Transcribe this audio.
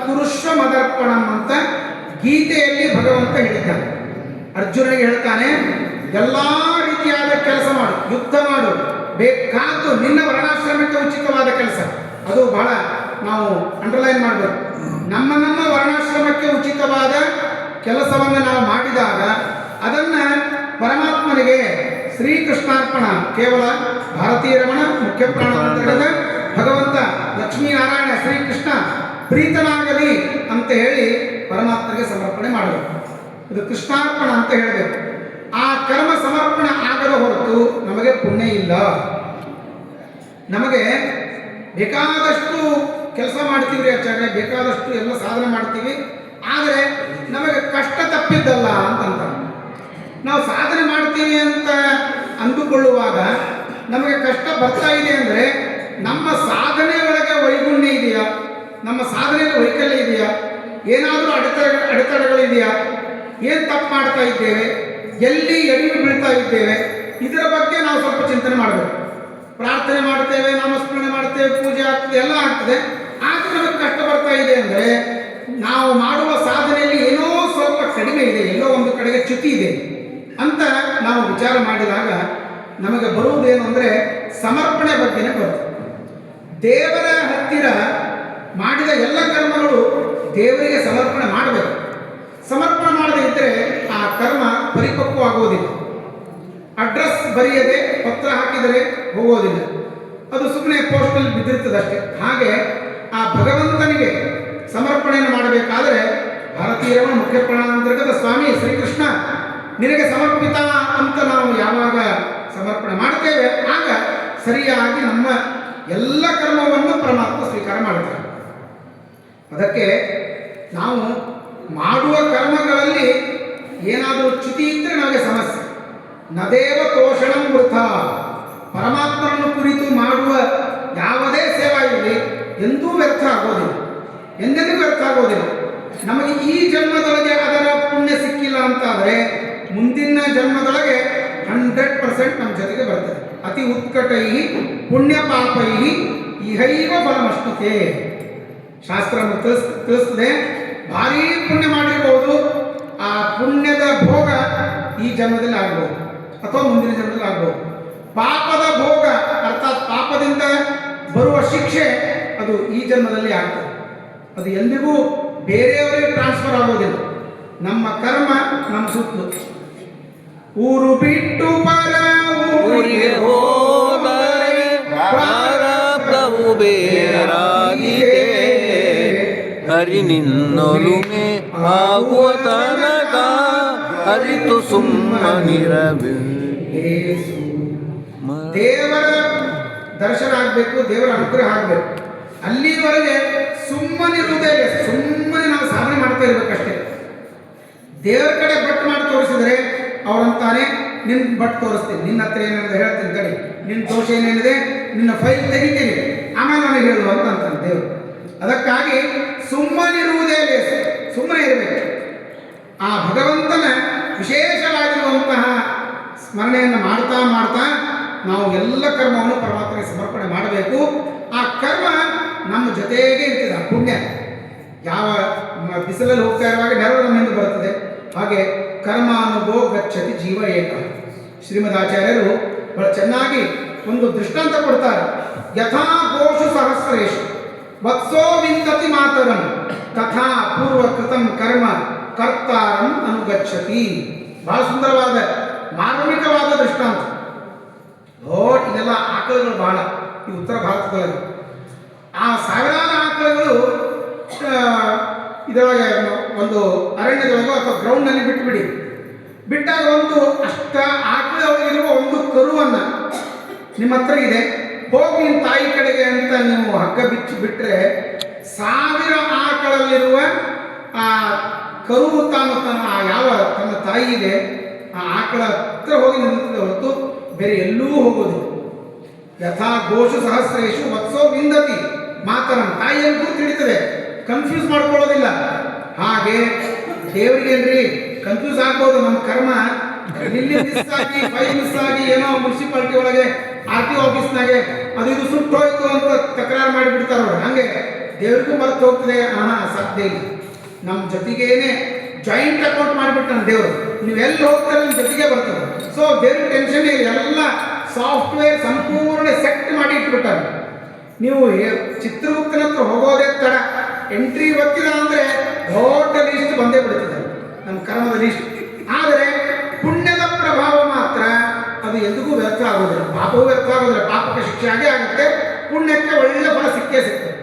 ಕುರುಶ್ವ ಮದರ್ಪಣಂ ಅಂತ ಗೀತೆಯಲ್ಲಿ ಭಗವಂತ ಹೇಳಿದ್ದಾನೆ. ಅರ್ಜುನನಿಗೆ ಹೇಳ್ತಾನೆ, ಎಲ್ಲ ರೀತಿಯಾದ ಕೆಲಸ ಮಾಡು, ಯುದ್ಧ ಮಾಡು, ಬೇಕಾದ್ದು ನಿನ್ನ ವರ್ಣಾಶ್ರಮಕ್ಕೆ ಉಚಿತವಾದ ಕೆಲಸ. ಅದು ಬಹಳ ನಾವು ಅಂಡರ್ಲೈನ್ ಮಾಡಬೇಕು. ನಮ್ಮ ವರ್ಣಾಶ್ರಮಕ್ಕೆ ಉಚಿತವಾದ ಕೆಲಸವನ್ನು ನಾವು ಮಾಡಿದಾಗ ಅದನ್ನು ಪರಮಾತ್ಮನಿಗೆ ಶ್ರೀಕೃಷ್ಣಾರ್ಪಣ, ಕೇವಲ ಭಾರತೀಯ ರಮಣ ಮುಖ್ಯ ಪ್ರಾಣ ಅಂತರ್ಗತ ಭಗವಂತ ಲಕ್ಷ್ಮೀನಾರಾಯಣ ಶ್ರೀಕೃಷ್ಣ ಪ್ರೀತನಾಗಲಿ ಅಂತ ಹೇಳಿ ಪರಮಾತ್ಮನಿಗೆ ಸಮರ್ಪಣೆ ಮಾಡಬೇಕು. ಇದು ಕೃಷ್ಣಾರ್ಪಣ ಅಂತ ಹೇಳಬೇಕು. ಆ ಕರ್ಮ ಸಮರ್ಪಣೆ ಆಗದ ಹೊರತು ನಮಗೆ ಪುಣ್ಯ ಇಲ್ಲ. ನಮಗೆ ಬೇಕಾದಷ್ಟು ಕೆಲಸ ಮಾಡ್ತೀವಿ ಆಚಾರ್ಯ, ಬೇಕಾದಷ್ಟು ಎಲ್ಲ ಸಾಧನೆ ಮಾಡ್ತೀವಿ, ಆದರೆ ನಮಗೆ ಕಷ್ಟ ತಪ್ಪಿದ್ದಲ್ಲ ಅಂತಂತ. ನಾವು ಸಾಧನೆ ಮಾಡ್ತೀವಿ ಅಂತ ಅಂದುಕೊಳ್ಳುವಾಗ ನಮಗೆ ಕಷ್ಟ ಬರ್ತಾ ಇದೆ ಅಂದರೆ ನಮ್ಮ ಸಾಧನೆ ಒಳಗೆ ವೈಗುಣ್ಯ ಇದೆಯಾ, ನಮ್ಮ ಸಾಧನೆಯಲ್ಲಿ ವೈಕಲ್ಯ ಇದೆಯಾ, ಏನಾದರೂ ಅಡೆತಡೆಗಳಿದೆಯಾ, ಏನು ತಪ್ಪು ಮಾಡ್ತಾ ಇದ್ದೇವೆ, ಎಲ್ಲಿ ಎಡವಿ ಬೀಳ್ತಾ ಇದ್ದೇವೆ, ಇದರ ಬಗ್ಗೆ ನಾವು ಸ್ವಲ್ಪ ಚಿಂತನೆ ಮಾಡಬೇಕು. ಪ್ರಾರ್ಥನೆ ಮಾಡ್ತೇವೆ, ನಾಮಸ್ಮರಣೆ ಮಾಡ್ತೇವೆ, ಪೂಜೆ ಆಗ್ತದೆ, ಎಲ್ಲ ಆಗ್ತದೆ, ಆದರೂ ನಮಗೆ ಕಷ್ಟ ಬರ್ತಾ ಇದೆ ಅಂದರೆ ನಾವು ಮಾಡುವ ಸಾಧನೆಯಲ್ಲಿ ಏನೋ ಸ್ವಲ್ಪ ಕಡಿಮೆ ಇದೆ, ಎಲ್ಲೋ ಒಂದು ಕಡೆಗೆ ಚ್ಯುತಿ ಇದೆ ಅಂತ ನಾವು ವಿಚಾರ ಮಾಡಿದಾಗ ನಮಗೆ ಬರುವುದೇನು ಅಂದರೆ ಸಮರ್ಪಣೆ ಬಗ್ಗೆನೇ ಬರುತ್ತೆ. ದೇವರ ಹತ್ತಿರ ಮಾಡಿದ ಎಲ್ಲ ಕರ್ಮಗಳು ದೇವರಿಗೆ ಸಮರ್ಪಣೆ ಮಾಡಬೇಕು. ಸಮರ್ಪಣೆ ಮಾಡದೇ ಇದ್ದರೆ ಆ ಕರ್ಮ ಪರಿಪಕ್ವ ಆಗುವುದಿಲ್ಲ. ಅಡ್ರೆಸ್ ಬರೆಯದೆ ಪತ್ರ ಹಾಕಿದರೆ ಹೋಗೋದಿಲ್ಲ, ಅದು ಸುಮ್ಮನೆ ಪೋಸ್ಟಲ್ಲಿ ಬಿದ್ದಿರ್ತದಷ್ಟೇ. ಹಾಗೆ ಆ ಭಗವಂತನಿಗೆ ಸಮರ್ಪಣೆಯನ್ನು ಮಾಡಬೇಕಾದರೆ ಭಾರತೀಯ ಮುಖ್ಯ ಪ್ರಾಣಾಂತರ್ಗತ ಸ್ವಾಮಿ ಶ್ರೀಕೃಷ್ಣ ನಿನಗೆ ಸಮರ್ಪಿತ ಅಂತ ನಾವು ಯಾವಾಗ ಸಮರ್ಪಣೆ ಮಾಡ್ತೇವೆ ಆಗ ಸರಿಯಾಗಿ ನಮ್ಮ ಎಲ್ಲ ಕರ್ಮವನ್ನು ಪರಮಾತ್ಮ ಸ್ವೀಕಾರ ಮಾಡುತ್ತಾರೆ. ಅದಕ್ಕೆ ನಾವು ಮಾಡುವ ಕರ್ಮಗಳಲ್ಲಿ ಏನಾದರೂ ಚ್ಯುತಿ ಇದ್ದರೆ ನಮಗೆ ಸಮಸ್ಯೆ. ನದೇವ ತೋಷಣಂ ವೃಥ. ಪರಮಾತ್ಮನನ್ನು ಕುರಿತು ಮಾಡುವ ಯಾವುದೇ ಸೇವಾ ಇರಲಿ ಎಂದೂ ವ್ಯರ್ಥ ಆಗೋದಿಲ್ಲ, ಎಂದೆಂದೂ ವ್ಯರ್ಥ ಆಗೋದಿಲ್ಲ. ನಮಗೆ ಈ ಜನ್ಮದೊಳಗೆ ಅದರ ಪುಣ್ಯ ಸಿಕ್ಕಿಲ್ಲ ಅಂತಾದರೆ ಮುಂದಿನ ಜನ್ಮದೊಳಗೆ 100% ನಮ್ಮ ಜೊತೆಗೆ ಬರ್ತದೆ. ಅತಿ ಉತ್ಕಟೈ ಪುಣ್ಯ ಪಾಪೈ ಇಹೈವ ಫಲಮಶ್ನುತೆ. ಶಾಸ್ತ್ರ ತಿಳಿಸ್ತದೆ, ಭಾರೀ ಪುಣ್ಯ ಮಾಡಿರ್ಬೋದು, ಆ ಪುಣ್ಯದ ಭೋಗ ಈ ಜನ್ಮದಲ್ಲಿ ಆಗ್ಬೋದು ಅಥವಾ ಮುಂದಿನ ಜನ್ಮದಲ್ಲಿ ಆಗ್ಬೋದು. ಪಾಪದ ಭೋಗ ಅರ್ಥಾತ್ ಪಾಪದಿಂದ ಬರುವ ಶಿಕ್ಷೆ ಅದು ಈ ಜನ್ಮದಲ್ಲಿ ಆಗ್ತದೆ. ಅದು ಎಂದಿಗೂ ಬೇರೆಯವರಿಗೆ ಟ್ರಾನ್ಸ್ಫರ್ ಆಗೋದಿಲ್ಲ. ನಮ್ಮ ಕರ್ಮ ನಮ್ಮ ಸುತ್ತಲೂ. ಊರು ಬಿಟ್ಟು ಪರ ಊರಿಗೆ ಹೋದರೆ ಪ್ರಾರಬ್ಧವು ಬೇರಾಗಿದೆ, ಹರಿ ನಿನ್ನೊಲುಮೆ ಆಗುವ ತನಕ ಅರಿತು ಸುಮ್ಮನಿರಬೇಕು. ದೇವರ ದರ್ಶನ ಆಗಬೇಕು, ದೇವರ ಅನುಗ್ರಹ ಆಗಬೇಕು. ಅಲ್ಲಿವರೆಗೆ ಸುಮ್ಮನಿರುವುದೇ, ಸುಮ್ಮನೆ ನಾವು ಸಾಧನೆ ಮಾಡ್ತಾ ಇರಬೇಕಷ್ಟೇ. ದೇವರ ಕಡೆ ಬಟ್ ಮಾಡಿ ತೋರಿಸಿದ್ರೆ ಅವರಂತಾನೆ ನಿನ್ನ ಬಟ್ ತೋರಿಸ್ತೀನಿ, ನಿನ್ನ ಹತ್ರ ಏನೇನಿದೆ ಹೇಳ್ತೀನಿ, ಕಡೆ ನಿನ್ನ ದೋಷ ಏನೇನಿದೆ ನಿನ್ನ ಫೈಲ್ ತೆಗಿತೀನಿ, ಆಮೇಲೆ ನನಗೆ ಹೇಳುವ ಅಂತ ಅಂತಾನೆ ದೇವರು. ಅದಕ್ಕಾಗಿ ಸುಮ್ಮನಿರುವುದೇ ಲೇಸ, ಸುಮ್ಮನೆ ಇರಬೇಕು. ಆ ಭಗವಂತನ ವಿಶೇಷವಾಗಿರುವಂತಹ ಸ್ಮರಣೆಯನ್ನು ಮಾಡ್ತಾ ಮಾಡ್ತಾ ನಾವು ಎಲ್ಲ ಕರ್ಮವನ್ನು ಪರಮಾತ್ಮಗೆ ಸಮರ್ಪಣೆ ಮಾಡಬೇಕು. ಆ ಕರ್ಮ ನಮ್ಮ ಜೊತೆಗೆ ಇರ್ತದೆ. ಆ ಪುಣ್ಯ ಯಾವ ಬಿಸಿಲಲ್ಲಿ ಹೋಗ್ತಾ ಇರುವಾಗ ನೆರಳು ನಮ್ಮಿಂದ ಬರುತ್ತದೆ, ಹಾಗೆ ಕರ್ಮ ಅನುಭವ ಗಚ್ಚತಿ ಜೀವ ಏಕ. ಶ್ರೀಮದಾಚಾರ್ಯರು ಬಹಳ ಚೆನ್ನಾಗಿ ಒಂದು ದೃಷ್ಟಾಂತ ಕೊಡ್ತಾರೆ. ಯಥಾ ಗೋಷು ಸಹಸ್ರೇಶು ವತ್ಸೋ ವಿಂದತಿ ಮಾತರಂ ತಥಾ ಪೂರ್ವಕೃತಂ ಕರ್ಮ ಕರ್ತಾರಂ ಅನುಗಚ್ಚತಿ. ಬಹಳ ಸುಂದರವಾದ ಮಾರ್ಮಿಕವಾದ ದೃಷ್ಟಾಂತ. ಇದೆಲ್ಲ ಆಕಳುಗಳು ಬಹಳ ಈ ಉತ್ತರ ಭಾರತದೊಳಗೆ. ಆ ಸಾವಿರಾರು ಆಕಳುಗಳು ಇದರೊಳಗೆ ಒಂದು ಅರಣ್ಯದೊಳಗೆ ಅಥವಾ ಗ್ರೌಂಡ್ನಲ್ಲಿ ಬಿಟ್ಟುಬಿಡಿ. ಬಿಟ್ಟಾಗ ಒಂದು ಅಷ್ಟ ಆಕಳೊಳಗಿರುವ ಒಂದು ಕರುವನ್ನು ನಿಮ್ಮ ಹತ್ರ ಇದೆ, ಹೋಗಿ ನಿಮ್ಮ ತಾಯಿ ಕಡೆಗೆ ಅಂತ ನೀವು ಹಗ್ಗ ಬಿಟ್ಟರೆ 1000 ಆಕಳಲ್ಲಿರುವ ಆ ಕರು ತನ್ನ ಯಾವ ತನ್ನ ತಾಯಿ ಇದೆ ಆ ಆಕಳ ಹತ್ರ ಹೋಗಿ ನಿಂತಿದೆ ಹೊರತು ಬೇರೆ ಎಲ್ಲೂ ಹೋಗೋದಿಲ್ಲ. ಯಥಾ ಗೋಷು ಸಹಸ್ರೇಶು ವತ್ಸೋ ವಿಂದತಿ ಮಾತರಂ. ತಾಯಿಯನ್ನು ಕೂತು ಹಿಡಿತದೆ, ಕನ್ಫ್ಯೂಸ್ ಮಾಡ್ಕೊಳ್ಳೋದಿಲ್ಲ. ಹಾಗೆ ದೇವರಿಗೇನ್ರಿ ಕನ್ಫ್ಯೂಸ್ ಆಗ್ಬೋದು. ನಮ್ಮ ಕರ್ಮ ಇಲ್ಲಿ ಮಿಸ್ ಆಗಿ, ಫೈಲ್ ಮಿಸ್ ಆಗಿ, ಏನೋ ಮುನ್ಸಿಪಾಲಿಟಿ ಒಳಗೆ RTO ಆಫೀಸ್ನಾಗೆ ಅದು ಇದು ಸುಟ್ಟು ಹೋಯ್ತು ಅಂತ ತಕರಾರು ಮಾಡಿಬಿಡ್ತಾರ. ಹಾಗೆ ದೇವ್ರಿಗೂ ಮರೆತು ಹೋಗ್ತದೆ. ಸಾಧ್ಯ ಇಲ್ಲ. ನಮ್ಮ ಜೊತೆಗೇನೆ ಜಾಯಿಂಟ್ ಅಕೌಂಟ್ ಮಾಡಿಬಿಟ್ಟಾನೆ ದೇವರು. ನೀವೆಲ್ಲಿ ಹೋಗ್ತಾರೆ ನಿಮ್ಮ ಜೊತೆಗೆ ಬರ್ತದೆ. ಸೊ ದೇವ್ರಿಗೆ ಟೆನ್ಷನ್ ಇಲ್ಲ, ಎಲ್ಲ ಸಾಫ್ಟ್ವೇರ್ ಸಂಪೂರ್ಣ ಸೆಟ್ ಮಾಡಿ ಇಟ್ಬಿಟ್ಟಾರೆ. ನೀವು ಚಿತ್ರಗುಪ್ತನ ಹತ್ರ ಹೋಗೋದೇ ತಡ, ಎಂಟ್ರಿ ಒತ್ತಿದ ಅಂದರೆ ದೊಡ್ಡ ಲೀಸ್ಟ್ ಬಂದೇ ಬಿಡ್ತದೆ, ನಮ್ಮ ಕರ್ಮದ ಲೀಸ್ಟ್. ಆದರೆ ಪುಣ್ಯದ ಪ್ರಭಾವ ಮಾತ್ರ ಅದು ಎಂದಿಗೂ ವ್ಯರ್ಥ ಆಗೋದಿಲ್ಲ. ಪಾಪವೂ ವ್ಯರ್ಥ ಆಗೋದಿಲ್ಲ, ಪಾಪಕ್ಕೆ ಶಿಕ್ಷೆ ಆಗೇ ಆಗುತ್ತೆ, ಪುಣ್ಯಕ್ಕೆ ಒಳ್ಳೆ ಫಲ ಸಿಕ್ಕೇ ಸಿಗ್ತದೆ.